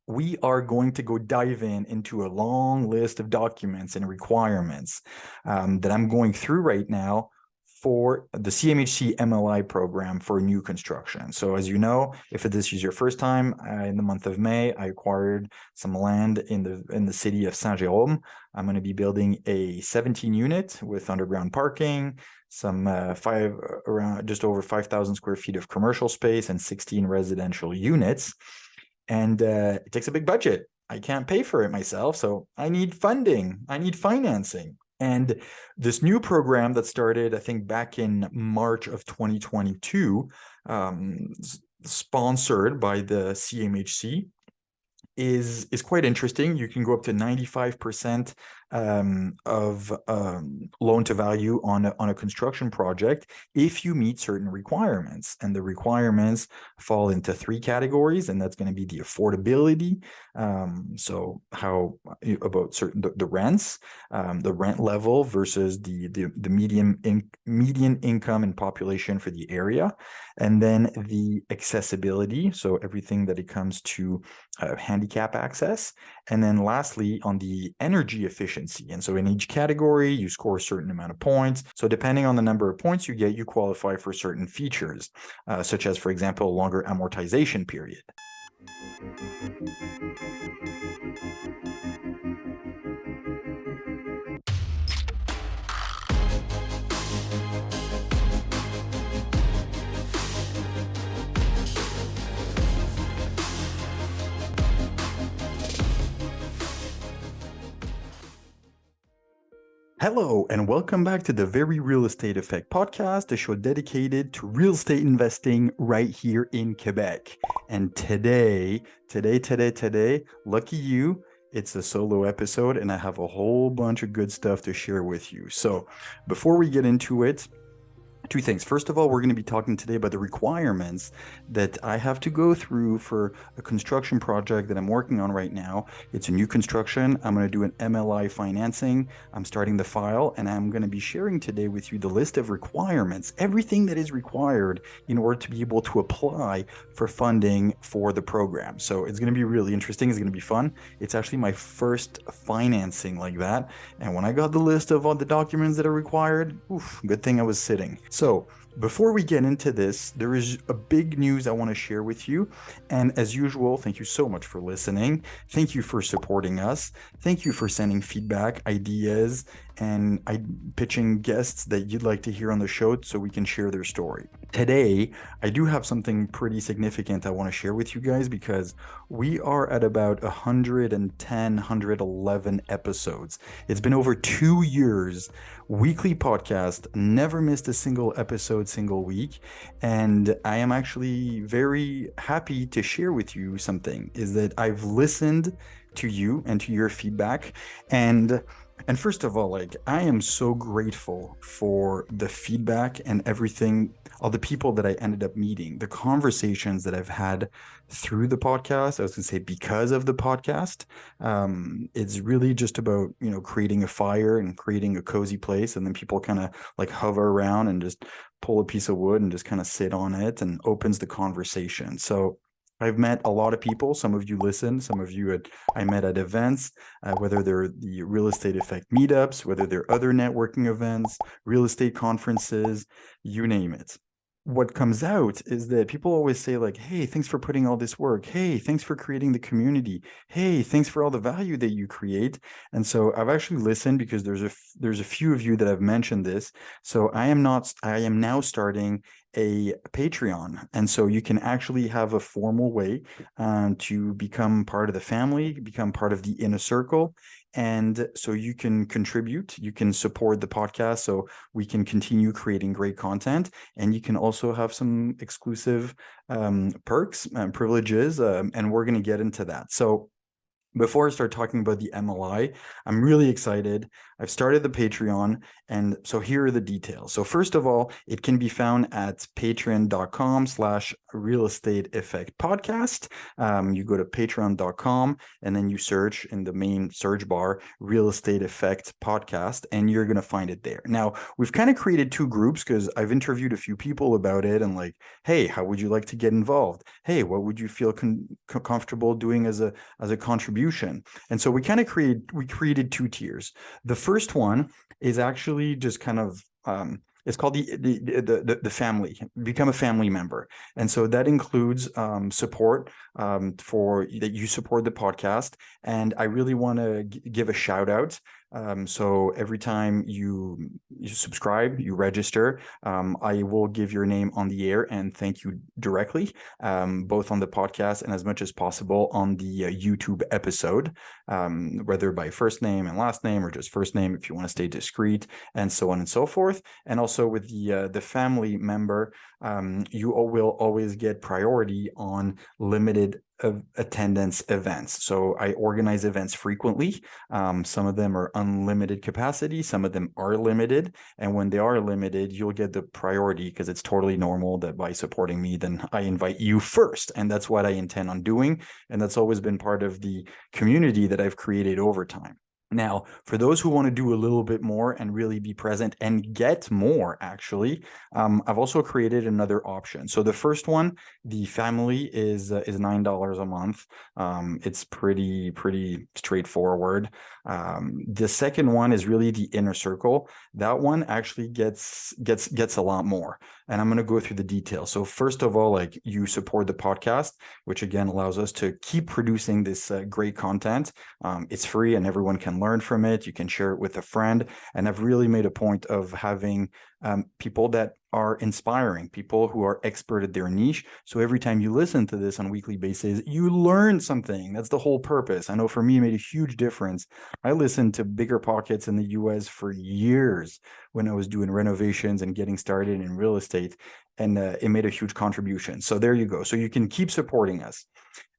we are going to go dive into a long list of documents and requirements that I'm going through right now for the CMHC MLI program for new construction. So as you know, if this is your first time, in the month of May, I acquired some land in the city of Saint-Jérôme. I'm going to be building a 17 unit with underground parking, some around just over 5,000 square feet of commercial space and 16 residential units. And it takes a big budget. I can't pay for it myself, so I need funding. I need financing. And this new program that started, I think, back in March of 2022, sponsored by the CMHC, is quite interesting. You can go up to 95% of loan to value on a construction project if you meet certain requirements. And the requirements fall into three categories, and that's going to be the affordability. So how about certain the rents, the rent level versus the median income and population for the area, and then the accessibility. So everything that it comes to handicap access. And then lastly, on the energy efficiency. And so in each category, you score a certain amount of points. So depending on the number of points you get, you qualify for certain features, such as, for example, a longer amortization period. Hello, and welcome back to the Very Real Estate Effect podcast, a show dedicated to real estate investing right here in Quebec. And today, lucky you, it's a solo episode, and I have a whole bunch of good stuff to share with you. So before we get into it, two things. First of all, we're going to be talking today about the requirements that I have to go through for a construction project that I'm working on right now. It's a new construction. I'm going to do an MLI financing. I'm starting the file, and I'm going to be sharing today with you the list of requirements, everything that is required in order to be able to apply for funding for the program. So it's going to be really interesting. It's going to be fun. It's actually my first financing like that. And when I got the list of all the documents that are required, good thing I was sitting. So before we get into this, there is a big news I want to share with you. And as usual, thank you so much for listening. Thank you for supporting us. Thank you for sending feedback, ideas, and pitching guests that you'd like to hear on the show so we can share their story. Today, I do have something pretty significant I want to share with you guys because we are at about 110, 111 episodes. It's been over 2 years, weekly podcast, never missed a single episode, single week. And I am actually very happy to share with you something, is that I've listened to you and to your feedback. And first of all, like, I am so grateful for the feedback and everything, all the people that I ended up meeting, the conversations that I've had through the podcast. I was going to say because of the podcast. It's really just about, creating a fire and creating a cozy place. And then people kind of like hover around and just pull a piece of wood and just kind of sit on it and opens the conversation. So I've met a lot of people. Some of you listen, some of you I met at events, whether they're the Real Estate Effect meetups, whether they're other networking events, real estate conferences, you name it. What comes out is that people always say like, hey, thanks for putting all this work. Hey, thanks for creating the community. Hey, thanks for all the value that you create. And so I've actually listened because there's a few of you that have mentioned this. So I am now starting a Patreon. And so you can actually have a formal way to become part of the family, become part of the inner circle. And so you can contribute, you can support the podcast so we can continue creating great content. And you can also have some exclusive perks and privileges. And we're going to get into that. So before I start talking about the MLI, I'm really excited. I've started the Patreon, and so here are the details. So first of all, it can be found at patreon.com/real estate effect podcast. You go to patreon.com and then you search in the main search bar, real estate effect podcast, and you're going to find it there. Now, we've kind of created two groups because I've interviewed a few people about it and like, hey, how would you like to get involved? Hey, what would you feel comfortable doing as a contribution? And so we created two tiers. The first one is actually just kind of it's called the family, become a family member. And so that includes support for that you support the podcast. And I really want to give a shout out. So every time you subscribe, you register, I will give your name on the air and thank you directly, both on the podcast and as much as possible on the YouTube episode, whether by first name and last name or just first name if you want to stay discreet, and so on and so forth. And also with the family member, you will always get priority on limited attendance events. So I organize events frequently. Some of them are unlimited capacity, some of them are limited. And when they are limited, you'll get the priority because it's totally normal that by supporting me, then I invite you first. And that's what I intend on doing. And that's always been part of the community that I've created over time. Now, for those who want to do a little bit more and really be present and get more, actually, I've also created another option. So the first one, the family is $9 a month. It's pretty straightforward. The second one is really the inner circle. That one actually gets a lot more. And I'm going to go through the details. So first of all, like you support the podcast, which again allows us to keep producing this great content. It's free and everyone can learn from it. You can share it with a friend. And I've really made a point of having people that are inspiring, people who are expert at their niche. So every time you listen to this on a weekly basis, you learn something. That's the whole purpose. I know for me, it made a huge difference. I listened to Bigger Pockets in the US for years when I was doing renovations and getting started in real estate, and it made a huge contribution. So there you go. So you can keep supporting us.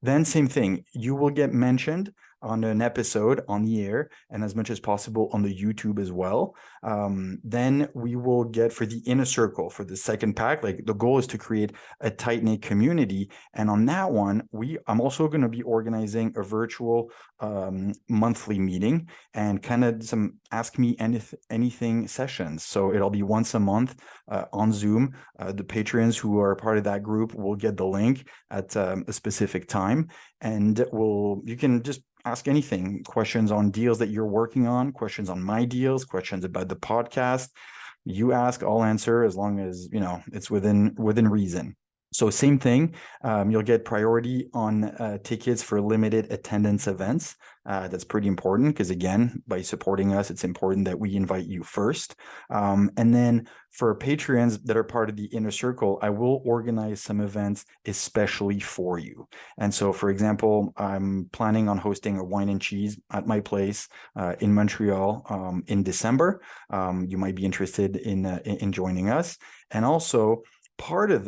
Then same thing, you will get mentioned on an episode on the air and as much as possible on the YouTube as well. Then we will get for the inner circle for the second pack, like the goal is to create a tight-knit community. And on that one, I'm also going to be organizing a virtual monthly meeting and kind of some ask me anything sessions. So it'll be once a month on Zoom. The patrons who are part of that group will get the link at a specific time, and you can just ask anything, questions on deals that you're working on, questions on my deals, questions about the podcast. You ask, I'll answer as long as, it's within reason. So same thing, you'll get priority on tickets for limited attendance events. That's pretty important because, again, by supporting us, it's important that we invite you first. And then for Patreons that are part of the inner circle, I will organize some events especially for you. And so, for example, I'm planning on hosting a wine and cheese at my place in Montreal in December. You might be interested in joining us. And also, part of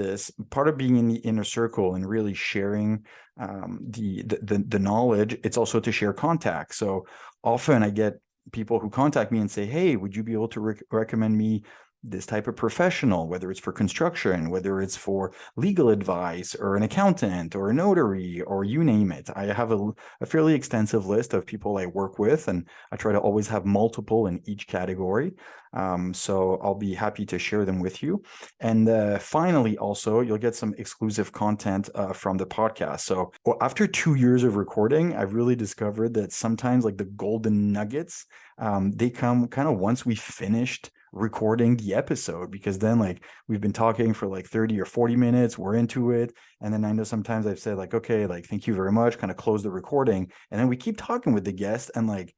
being in the inner circle and really sharing the knowledge, it's also to share contacts. So often I get people who contact me and say, hey, would you be able to recommend me this type of professional, whether it's for construction, whether it's for legal advice or an accountant or a notary or you name it. I have a fairly extensive list of people I work with, and I try to always have multiple in each category. So I'll be happy to share them with you. And finally, also, you'll get some exclusive content from the podcast. So after 2 years of recording, I've really discovered that sometimes like the golden nuggets, they come kind of once we finished recording the episode, because then like we've been talking for like 30 or 40 minutes, we're into it. And then I know sometimes I've said like, okay, like, thank you very much, kind of close the recording. And then we keep talking with the guest, and like,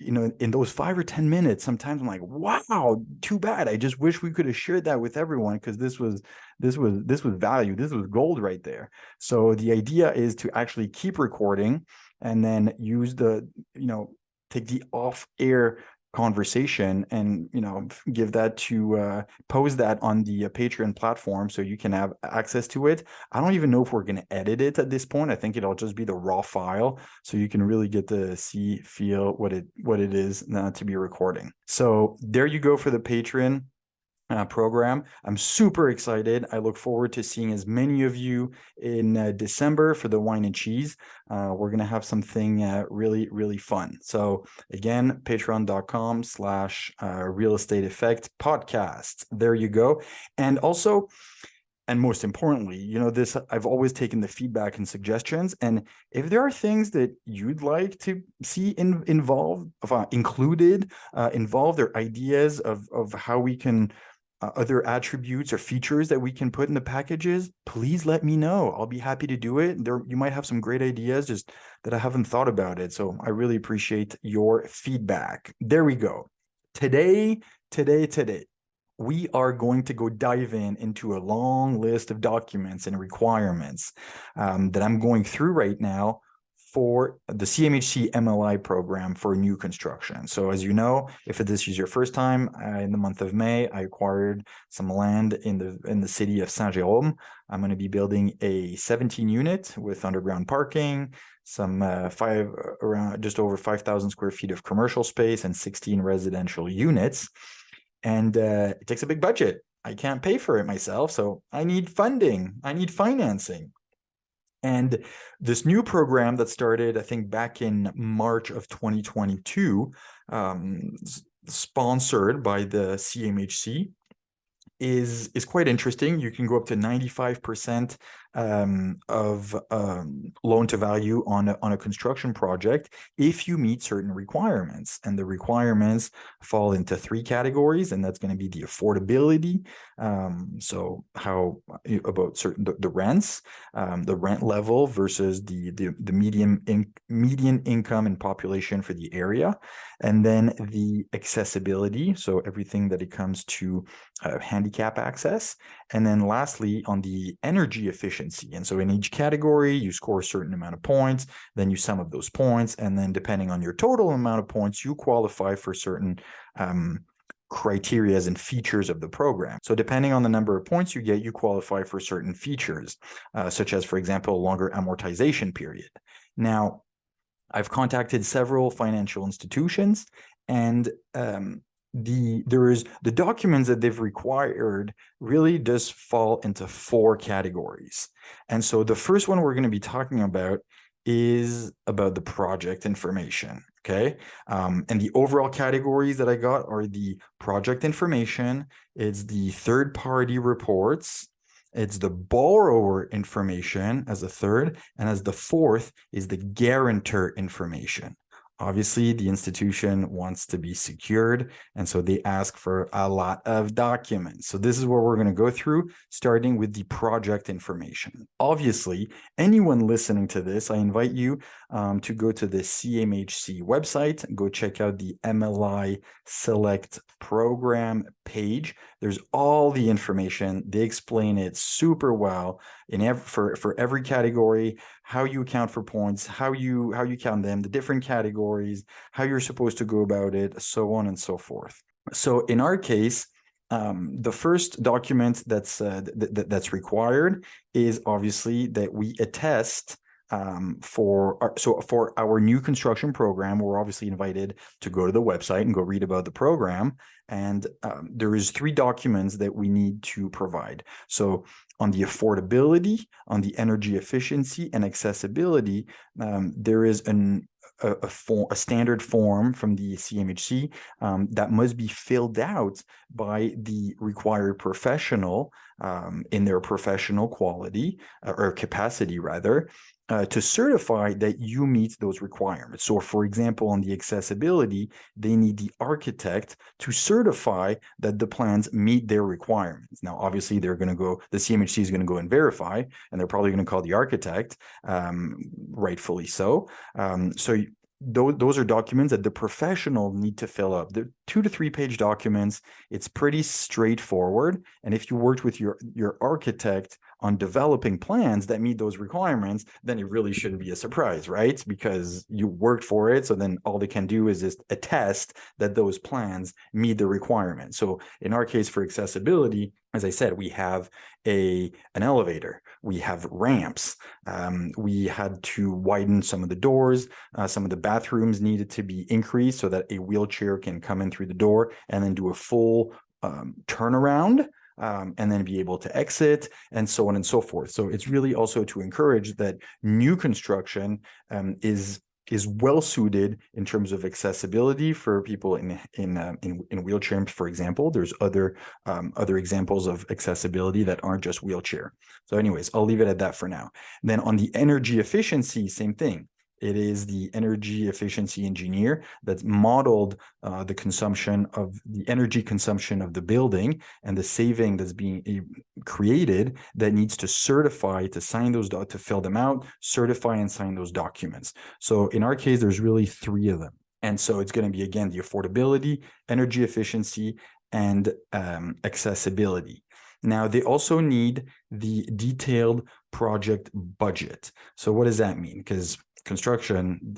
in those 5 or 10 minutes, sometimes I'm like, wow, too bad. I just wish we could have shared that with everyone, because this was value. This was gold right there. So the idea is to actually keep recording and then use take the off-air conversation and give that to post that on the Patreon platform so you can have access to it. I don't even know if we're going to edit it at this point. I think it'll just be the raw file, so you can really get to feel what it is to be recording. So there you go for the Patreon program. I'm super excited. I look forward to seeing as many of you in December for the wine and cheese. We're going to have something really, really fun. So again, patreon.com/real estate effect podcast. There you go. And also, and most importantly, this, I've always taken the feedback and suggestions. And if there are things that you'd like to see involved, or ideas of how we can other attributes or features that we can put in the packages, please let me know. I'll be happy to do it. You might have some great ideas just that I haven't thought about it. So I really appreciate your feedback. There we go. Today, we are going to go dive into a long list of documents and requirements that I'm going through right now for the CMHC MLI program for new construction. So as you know, if this is your first time, in the month of May, I acquired some land in the city of Saint-Jérôme. I'm going to be building a 17 unit with underground parking, some just over 5,000 square feet of commercial space and 16 residential units. And it takes a big budget. I can't pay for it myself, so I need funding. I need financing. And this new program that started, I think, back in March of 2022, sponsored by the CMHC, is quite interesting. You can go up to 95% of loan to value on a construction project if you meet certain requirements. And the requirements fall into 3 categories, and that's going to be the affordability. So how about the rents, the rent level versus the median income and population for the area, and then the accessibility. So everything that it comes to handicap access, and then lastly on the energy efficiency. And so in each category, you score a certain amount of points, then you sum up those points, and then depending on your total amount of points, you qualify for certain criteria and features of the program. So depending on the number of points you get, you qualify for certain features, such as, for example, a longer amortization period. Now, I've contacted several financial institutions, and the documents that they've required really does fall into 4 categories. And so the first one we're going to be talking about is about the project information. Okay. And the overall categories that I got are the project information, it's the third-party reports, it's the borrower information as a third, and as the fourth is the guarantor information. Obviously, the institution wants to be secured, and so they ask for a lot of documents. So this is what we're going to go through, starting with the project information. Obviously, anyone listening to this, I invite you to go to the CMHC website, go check out the MLI Select Program page. There's all the information. They explain it super well for every category, how you account for points, how you count them, the different categories, how you're supposed to go about it, so on and so forth. So in our case, the first document that's required is obviously that we attest for our new construction program. We're obviously invited to go to the website and go read about the program. And there is 3 documents that we need to provide. So on the affordability, on the energy efficiency and accessibility, there is a standard form from the CMHC that must be filled out by the required professional in their professional quality or capacity rather, to certify that you meet those requirements. So for example, on the accessibility, they need the architect to certify that the plans meet their requirements. Now, obviously, the CMHC is going to go and verify, and they're probably going to call the architect, rightfully so. So those are documents that the professional need to fill up. They're 2 to 3 page documents. It's pretty straightforward. And if you worked with your architect on developing plans that meet those requirements, then it really shouldn't be a surprise, right? Because you worked for it. So then all they can do is just attest that those plans meet the requirements. So in our case for accessibility, as I said, we have an elevator, we have ramps, we had to widen some of the doors, some of the bathrooms needed to be increased so that a wheelchair can come in through the door and then do a full turnaround. And then be able to exit, and so on and so forth. So it's really also to encourage that new construction is well suited in terms of accessibility for people in wheelchairs, for example. There's other examples of accessibility that aren't just wheelchair. So anyways, I'll leave it at that for now. And then on the energy efficiency, same thing. It is the energy efficiency engineer that's modeled the energy consumption of the building and the saving that's being created that needs to certify, to sign those, to fill them out, certify and sign those documents. So in our case, there's really 3 of them. And so it's going to be, again, the affordability, energy efficiency, and accessibility. Now, they also need the detailed project budget. So what does that mean? Because construction,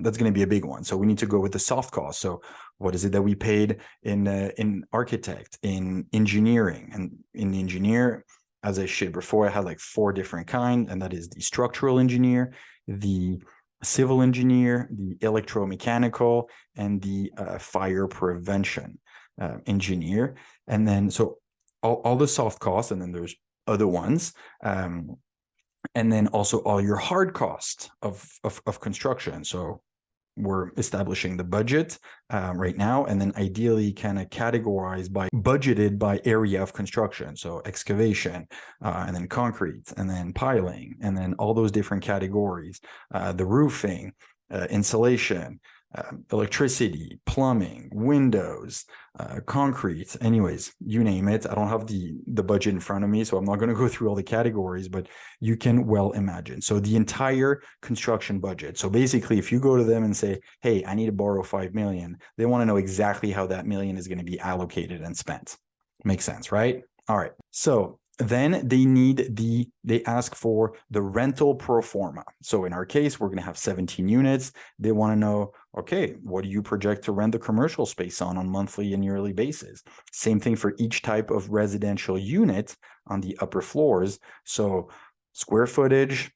that's going to be a big one. So we need to go with the soft cost. So what is it that we paid in architect, in engineering? And in the engineer, as I shared before, I had like 4 different kinds, and that is the structural engineer, the civil engineer, the electromechanical, and the fire prevention engineer. And then so all the soft costs, and then there's other ones. And then also all your hard costs of construction. So we're establishing the budget right now, and then ideally kind of budgeted by area of construction. So excavation, and then concrete, and then piling, and then all those different categories, the roofing, insulation, electricity, plumbing, windows, concrete, anyways, you name it. I don't have the budget in front of me, so I'm not going to go through all the categories, but you can well imagine. So the entire construction budget. So basically, if you go to them and say, hey, I need to borrow 5 million, they want to know exactly how that million is going to be allocated and spent. Makes sense, right? All right. So then they ask for the rental pro forma. So in our case, we're going to have 17 units. They want to know, okay, what do you project to rent the commercial space on monthly and yearly basis? Same thing for each type of residential unit on the upper floors. So square footage,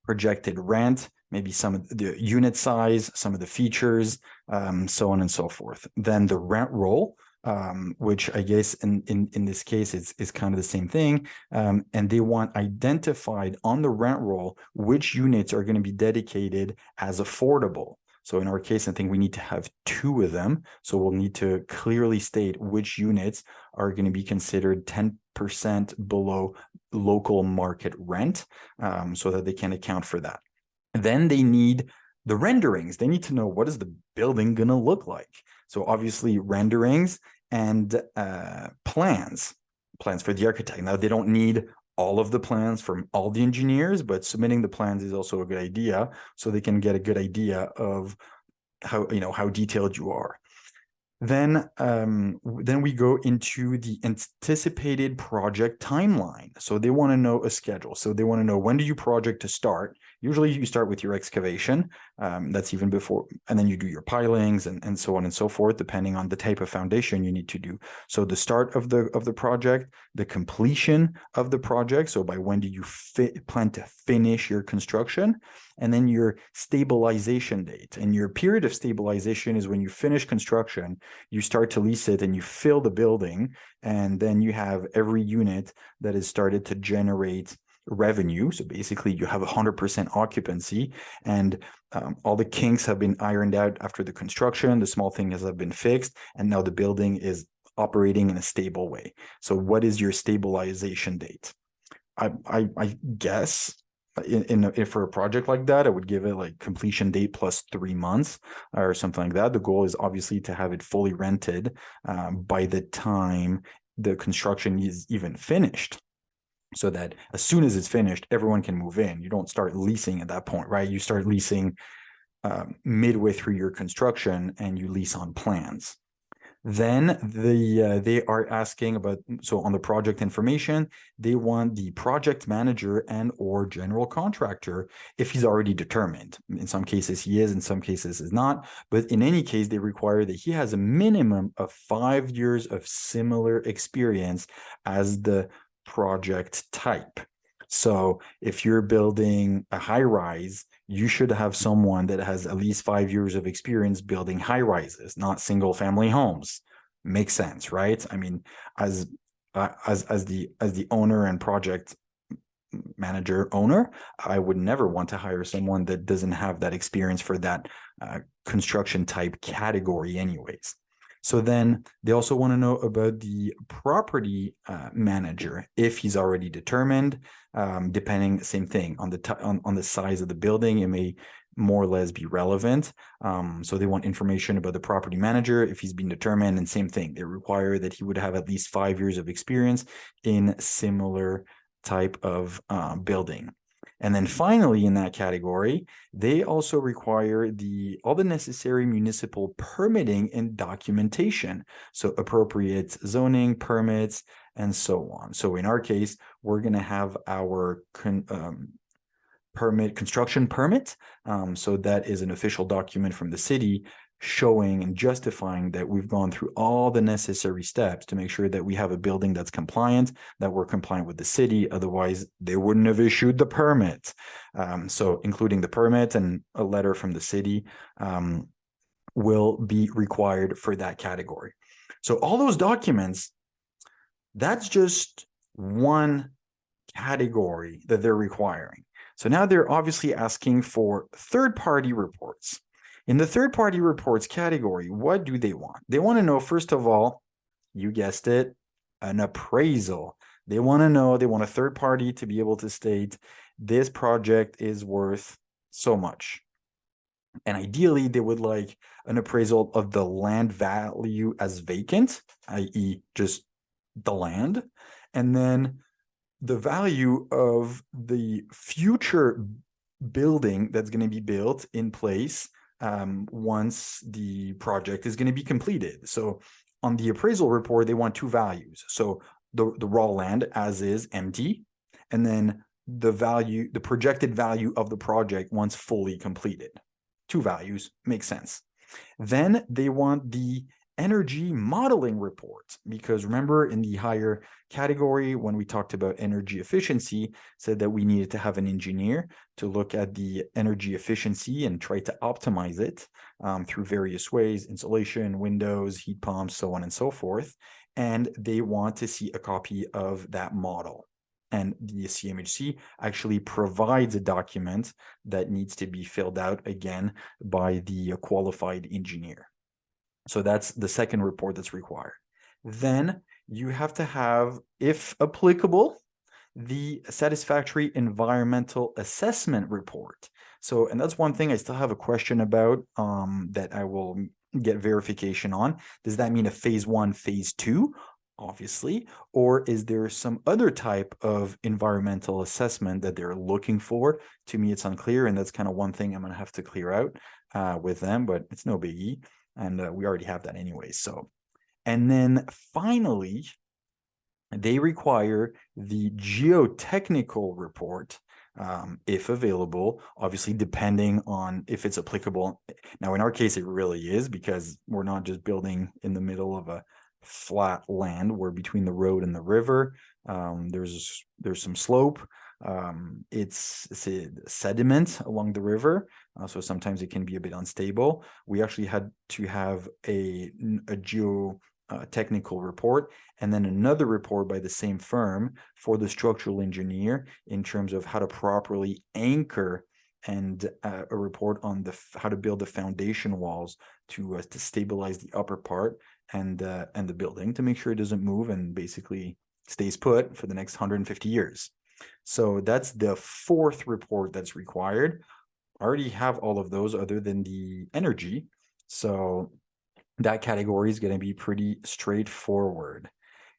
projected rent, maybe some of the unit size, some of the features, so on and so forth. Then the rent roll, which I guess in this case is kind of the same thing, and they want identified on the rent roll which units are going to be dedicated as affordable. So in our case, I think we need to have 2 of them. So we'll need to clearly state which units are going to be considered 10% below local market rent, so that they can account for that. Then they need the renderings. They need to know, what is the building going to look like? So obviously renderings and plans for the architect. Now, they don't need all of the plans from all the engineers, but submitting the plans is also a good idea, so they can get a good idea of how detailed you are. Then we go into the anticipated project timeline. So they want to know a schedule. So they want to know, when do you project to start? Usually you start with your excavation. That's even before, and then you do your pilings and so on and so forth, depending on the type of foundation you need to do. So the start of the project, the completion of the project. So by when do you plan to finish your construction? And then your stabilization date. And your period of stabilization is when you finish construction, you start to lease it and you fill the building, and then you have every unit that has started to generate revenue. So basically you have 100% occupancy, and all the kinks have been ironed out after the construction. The small things have been fixed, and now the building is operating in a stable way. So what is your stabilization date? I guess for a project like that, I would give it like completion date plus 3 months or something like that. The goal is obviously to have it fully rented by the time the construction is even finished, so that as soon as it's finished, everyone can move in. You don't start leasing at that point, right? You start leasing midway through your construction, and you lease on plans. Then they are asking about, so on the project information, they want the project manager and or general contractor if he's already determined. In some cases he is, in some cases is not, but in any case they require that he has a minimum of 5 years of similar experience as the project type. So if you're building a high rise, you should have someone that has at least 5 years of experience building high rises, not single family homes. Makes sense, right? I mean, as the owner and project manager owner, I would never want to hire someone that doesn't have that experience for that construction type category anyways. So then they also want to know about the property manager if he's already determined, depending, same thing, on the size of the building, it may more or less be relevant. So they want information about the property manager if he's been determined, and same thing, they require that he would have at least 5 years of experience in similar type of building. And then finally, in that category, they also require all the necessary municipal permitting and documentation. So appropriate zoning, permits, and so on. So in our case, we're going to have our construction permit. So that is an official document from the city showing and justifying that we've gone through all the necessary steps to make sure that we have a building that's compliant, that we're compliant with the city. Otherwise, they wouldn't have issued the permit. So including the permit and a letter from the city will be required for that category. So all those documents, that's just one category that they're requiring. So now they're obviously asking for third-party reports. In the third-party reports category, what do they want? They want to know, first of all, you guessed it, an appraisal. They want to know, they want a third party to be able to state this project is worth so much. And ideally, they would like an appraisal of the land value as vacant, i.e. just the land, and then the value of the future building that's going to be built in place once the project is going to be completed. So on the appraisal report, they want two values. So the raw land as is empty, and then the projected value of the project once fully completed. Two values, makes sense. Then they want the energy modeling report, because remember in the higher category when we talked about energy efficiency, said that we needed to have an engineer to look at the energy efficiency and try to optimize it through various ways, insulation, windows, heat pumps, so on and so forth. And they want to see a copy of that model. And the CMHC actually provides a document that needs to be filled out again by the qualified engineer. So that's the second report that's required. Then you have to have, if applicable, the satisfactory environmental assessment report. So, and that's one thing I still have a question about that I will get verification on. Does that mean a phase 1, phase 2? Obviously, or is there some other type of environmental assessment that they're looking for? To me, it's unclear, and that's kind of one thing I'm going to have to clear out with them, but it's no biggie. And we already have that anyway. So, and then finally, they require the geotechnical report, if available, obviously depending on if it's applicable. Now, in our case, it really is, because we're not just building in the middle of a flat land. We're between the road and the river. There's some slope. It's a sediment along the river, so sometimes it can be a bit unstable. We actually had to have a geotechnical report, and then another report by the same firm for the structural engineer in terms of how to properly anchor, and a report on how to build the foundation walls to stabilize the upper part and the building to make sure it doesn't move and basically stays put for the next 150 years. So that's the fourth report that's required. I already have all of those other than the energy. So that category is going to be pretty straightforward.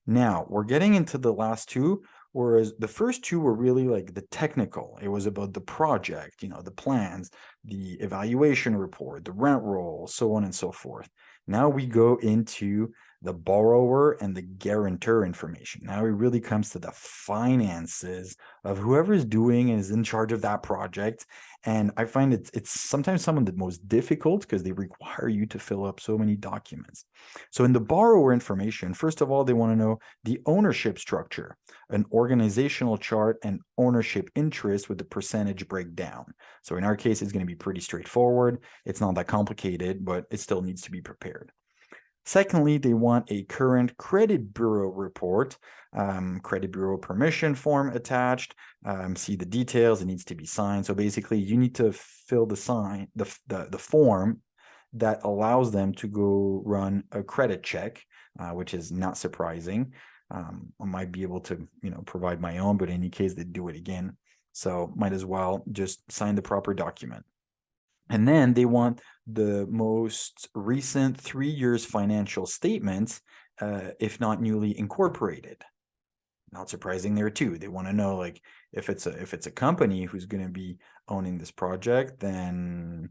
Now we're getting into the last two, whereas the first two were really like the technical. It was about the project, the plans, the evaluation report, the rent roll, so on and so forth. Now we go into the borrower and the guarantor information. Now it really comes to the finances of whoever is doing and is in charge of that project. And I find it's sometimes some of the most difficult because they require you to fill up so many documents. So in the borrower information, first of all, they want to know the ownership structure, an organizational chart, and ownership interest with the percentage breakdown. So in our case, it's going to be pretty straightforward. It's not that complicated, but it still needs to be prepared. Secondly, they want a current credit bureau report, credit bureau permission form attached. See the details. It needs to be signed. So basically, you need to fill the form that allows them to go run a credit check, which is not surprising. I might be able to, provide my own, but in any case, they do it again. So might as well just sign the proper document. And then they want the most recent 3 years financial statements, if not newly incorporated. Not surprising there too. They want to know, like, if it's a company who's going to be owning this project, then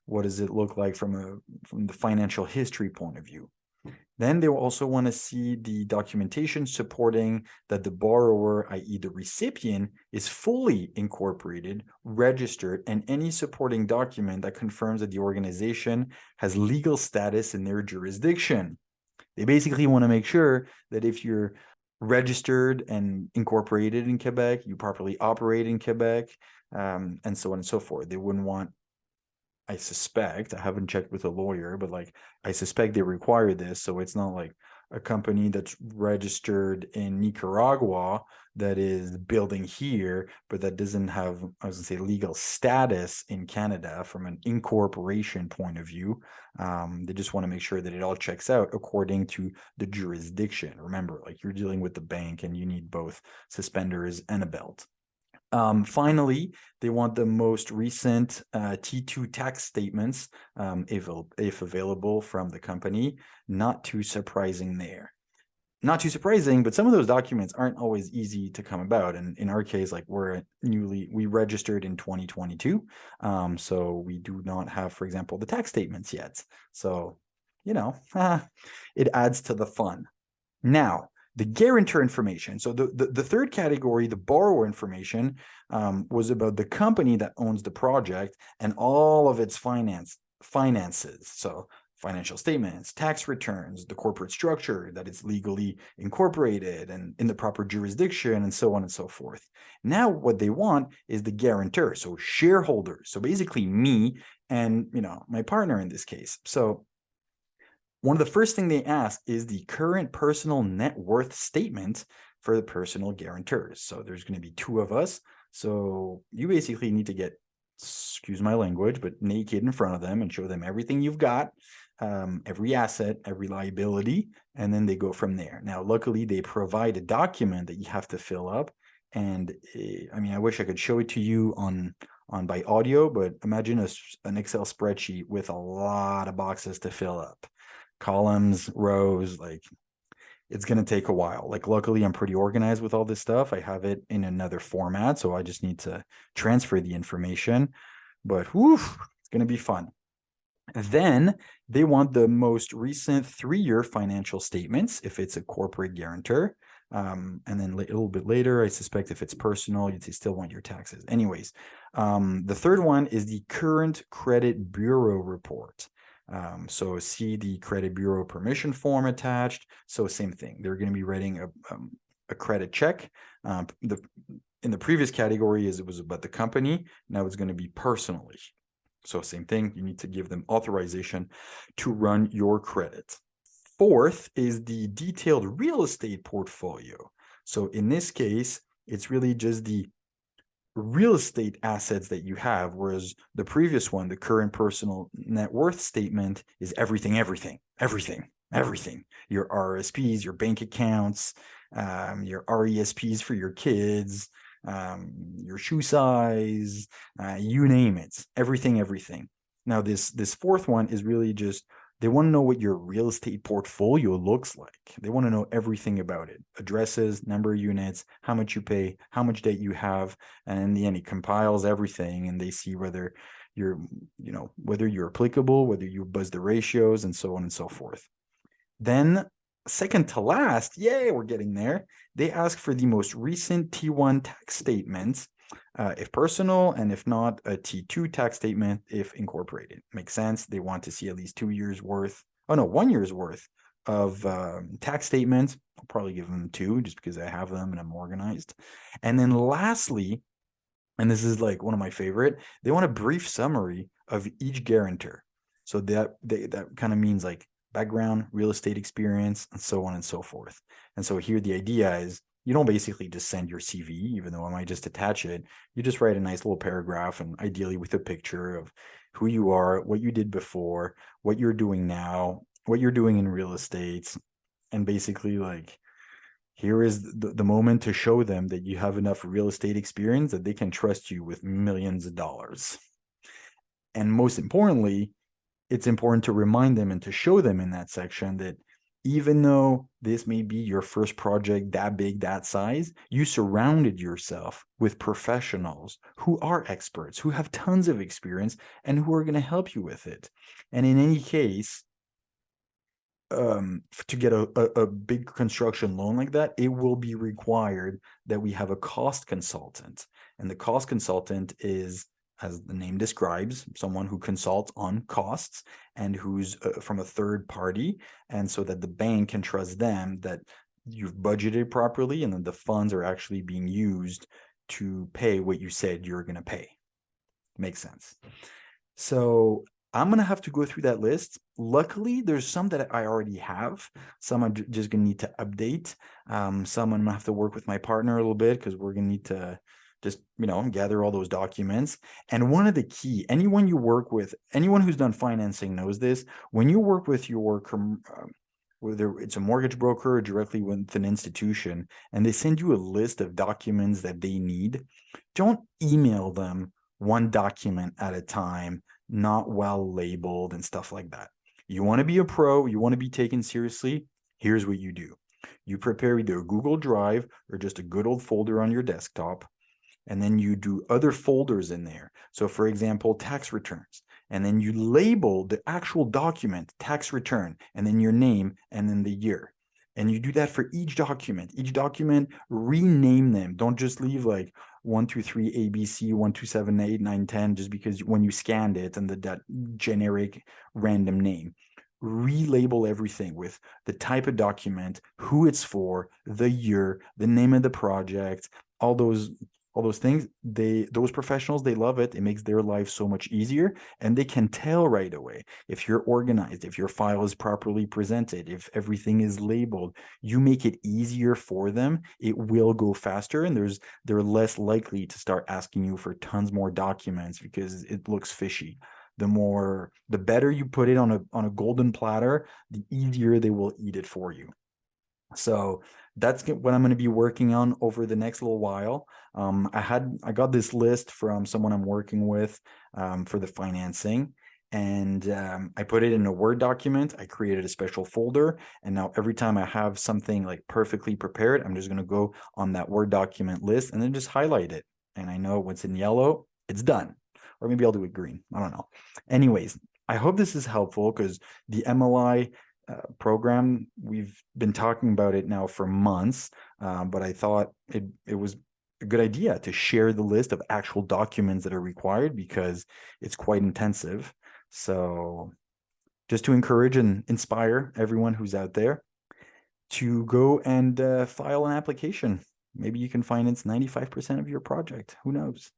what does it look like from the financial history point of view? Then they will also want to see the documentation supporting that the borrower, i.e. the recipient, is fully incorporated, registered, and any supporting document that confirms that the organization has legal status in their jurisdiction. They basically want to make sure that if you're registered and incorporated in Quebec, you properly operate in Quebec, and so on and so forth. They wouldn't want, I suspect, I haven't checked with a lawyer, but like I suspect they require this. So it's not like a company that's registered in Nicaragua that is building here, but that doesn't have, I was gonna say, legal status in Canada from an incorporation point of view. They just want to make sure that it all checks out according to the jurisdiction. Remember, like, you're dealing with the bank and you need both suspenders and a belt. Finally, they want the most recent T2 tax statements, if available, from the company. Not too surprising there. Not too surprising, but some of those documents aren't always easy to come about. And in our case, like, we registered in 2022. So we do not have, for example, the tax statements yet. So, it adds to the fun. Now, the guarantor information. So the third category, the borrower information, was about the company that owns the project and all of its finances. So financial statements, tax returns, the corporate structure, that it's legally incorporated and in the proper jurisdiction, and so on and so forth. Now, what they want is the guarantor, so shareholders. So basically me and, my partner in this case. So one of the first things they ask is the current personal net worth statement for the personal guarantors. So there's going to be two of us. So you basically need to get, excuse my language, but naked in front of them and show them everything you've got, every asset, every liability, and then they go from there. Now, luckily, they provide a document that you have to fill up. And I wish I could show it to you on by audio, but imagine an Excel spreadsheet with a lot of boxes to fill up. Columns, rows, like, it's going to take a while. Like, luckily, I'm pretty organized with all this stuff. I have it in another format, so I just need to transfer the information. But it's going to be fun. Then they want the most recent 3-year financial statements if it's a corporate guarantor. And then a little bit later, I suspect if it's personal, you still want your taxes. Anyways, the third one is the current credit bureau report. So see the credit bureau permission form attached. So same thing. They're going to be writing a credit check. In the previous category, it was about the company. Now it's going to be personally. So same thing. You need to give them authorization to run your credit. Fourth is the detailed real estate portfolio. So in this case, it's really just the real estate assets that you have, whereas the previous one, the current personal net worth statement, is everything. Your RSPs, your bank accounts, your RESPs for your kids, your shoe size, you name it, everything. Now, this fourth one is really just, they want to know what your real estate portfolio looks like. They want to know everything about it. Addresses, number of units, how much you pay, how much debt you have. And in the end, it compiles everything and they see whether whether you're applicable, whether you buzz the ratios, and so on and so forth. Then second to last, yay, we're getting there. They ask for the most recent T1 tax statements, if personal, and if not, a T2 tax statement if incorporated. Makes sense. They want to see at least 1 year's worth of tax statements. I'll probably give them 2 just because I have them and I'm organized. And then lastly, and this is like one of my favorite, they want a brief summary of each guarantor. So that kind of means like background, real estate experience, and so on and so forth. And so here the idea is you don't basically just send your CV, even though I might just attach it. You just write a nice little paragraph, and ideally with a picture of who you are, what you did before, what you're doing now, what you're doing in real estate, and basically like, here is the moment to show them that you have enough real estate experience that they can trust you with millions of dollars. And most importantly, it's important to remind them and to show them in that section that even though this may be your first project that big, that size, you surrounded yourself with professionals who are experts, who have tons of experience, and who are going to help you with it. And in any case, to get a big construction loan like that, it will be required that we have a cost consultant. And the cost consultant is, as the name describes, someone who consults on costs and who's from a third party, and so that the bank can trust them that you've budgeted properly and that the funds are actually being used to pay what you said you're going to pay. Makes sense. So I'm going to have to go through that list. Luckily, there's some that I already have. Some I'm just going to need to update. Some I'm going to have to work with my partner a little bit because we're going to need to just, gather all those documents. And one of the key, anyone you work with, anyone who's done financing knows this, when you work with whether it's a mortgage broker or directly with an institution, and they send you a list of documents that they need, don't email them one document at a time, not well labeled and stuff like that. You want to be a pro, you want to be taken seriously, here's what you do. You prepare either a Google Drive or just a good old folder on your desktop, and then you do other folders in there. So for example, tax returns, and then you label the actual document, tax return, and then your name, and then the year. And you do that for each document. Each document, rename them. Don't just leave like 1, 2, 3, ABC, 1, 2, 7, 8, 9, 10, just because when you scanned it and that generic random name. Relabel everything with the type of document, who it's for, the year, the name of the project, all those things. Those professionals, they love it. It makes their life so much easier, and they can tell right away if you're organized, if your file is properly presented, if everything is labeled. You make it easier for them, it will go faster, and they're less likely to start asking you for tons more documents because it looks fishy. The better you put it on a golden platter, the easier they will eat it for you. So that's what I'm going to be working on over the next little while. I got this list from someone I'm working with for the financing, and I put it in a Word document. I created a special folder, and now every time I have something like perfectly prepared, I'm just going to go on that Word document list and then just highlight it. And I know what's in yellow, it's done. Or maybe I'll do it green. I don't know. Anyways, I hope this is helpful because the MLI program, we've been talking about it now for months, but I thought it was a good idea to share the list of actual documents that are required because it's quite intensive. So just to encourage and inspire everyone who's out there to go and file an application. Maybe you can finance 95% of your project. Who knows?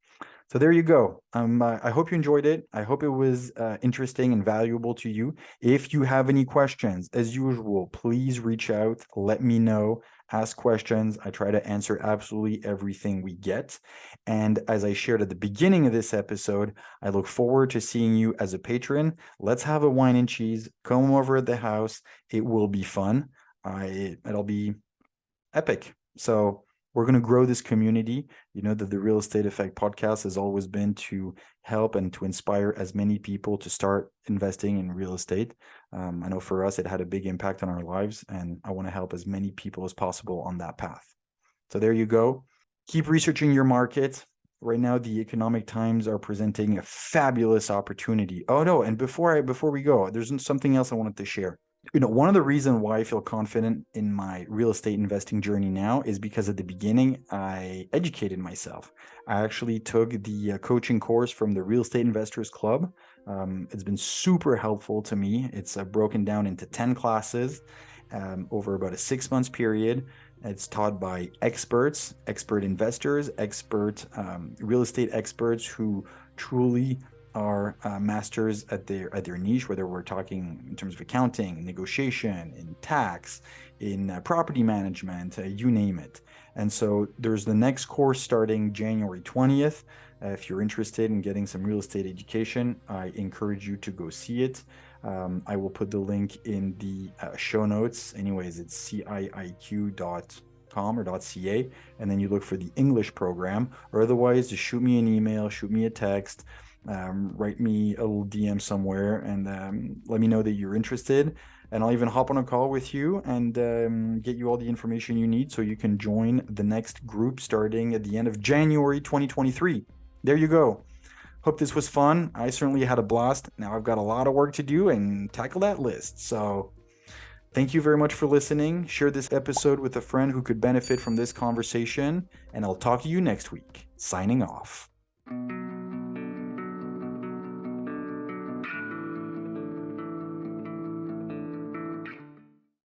So there you go. I hope you enjoyed it. I hope it was interesting and valuable to you. If you have any questions, as usual, please reach out. Let me know. Ask questions. I try to answer absolutely everything we get. And as I shared at the beginning of this episode, I look forward to seeing you as a patron. Let's have a wine and cheese. Come over at the house. It will be fun. It'll be epic. So we're going to grow this community. You know that the Real Estate Effect podcast has always been to help and to inspire as many people to start investing in real estate. I know for us, it had a big impact on our lives, and I want to help as many people as possible on that path. So there you go. Keep researching your market. Right now, the economic times are presenting a fabulous opportunity. Oh no, and before we go, there's something else I wanted to share. One of the reasons why I feel confident in my real estate investing journey now is because at the beginning, I educated myself. I actually took the coaching course from the Real Estate Investors Club. It's been super helpful to me. It's broken down into 10 classes over about a 6 months period. It's taught by experts, expert investors, expert real estate experts who truly are masters at their niche, whether we're talking in terms of accounting, negotiation, in tax, in property management, you name it. And so there's the next course starting January 20th. If you're interested in getting some real estate education, I encourage you to go see it. I will put the link in the show notes. Anyways, it's CIIQ.com or .ca, and then you look for the English program, or otherwise just shoot me an email, shoot me a text, write me a little DM somewhere, and let me know that you're interested, and I'll even hop on a call with you and get you all the information you need so you can join the next group starting at the end of January 2023. There you go. Hope this was fun. I certainly had a blast. Now I've got a lot of work to do and tackle that list. So thank you very much for listening. Share this episode with a friend who could benefit from this conversation, and I'll talk to you next week. Signing off.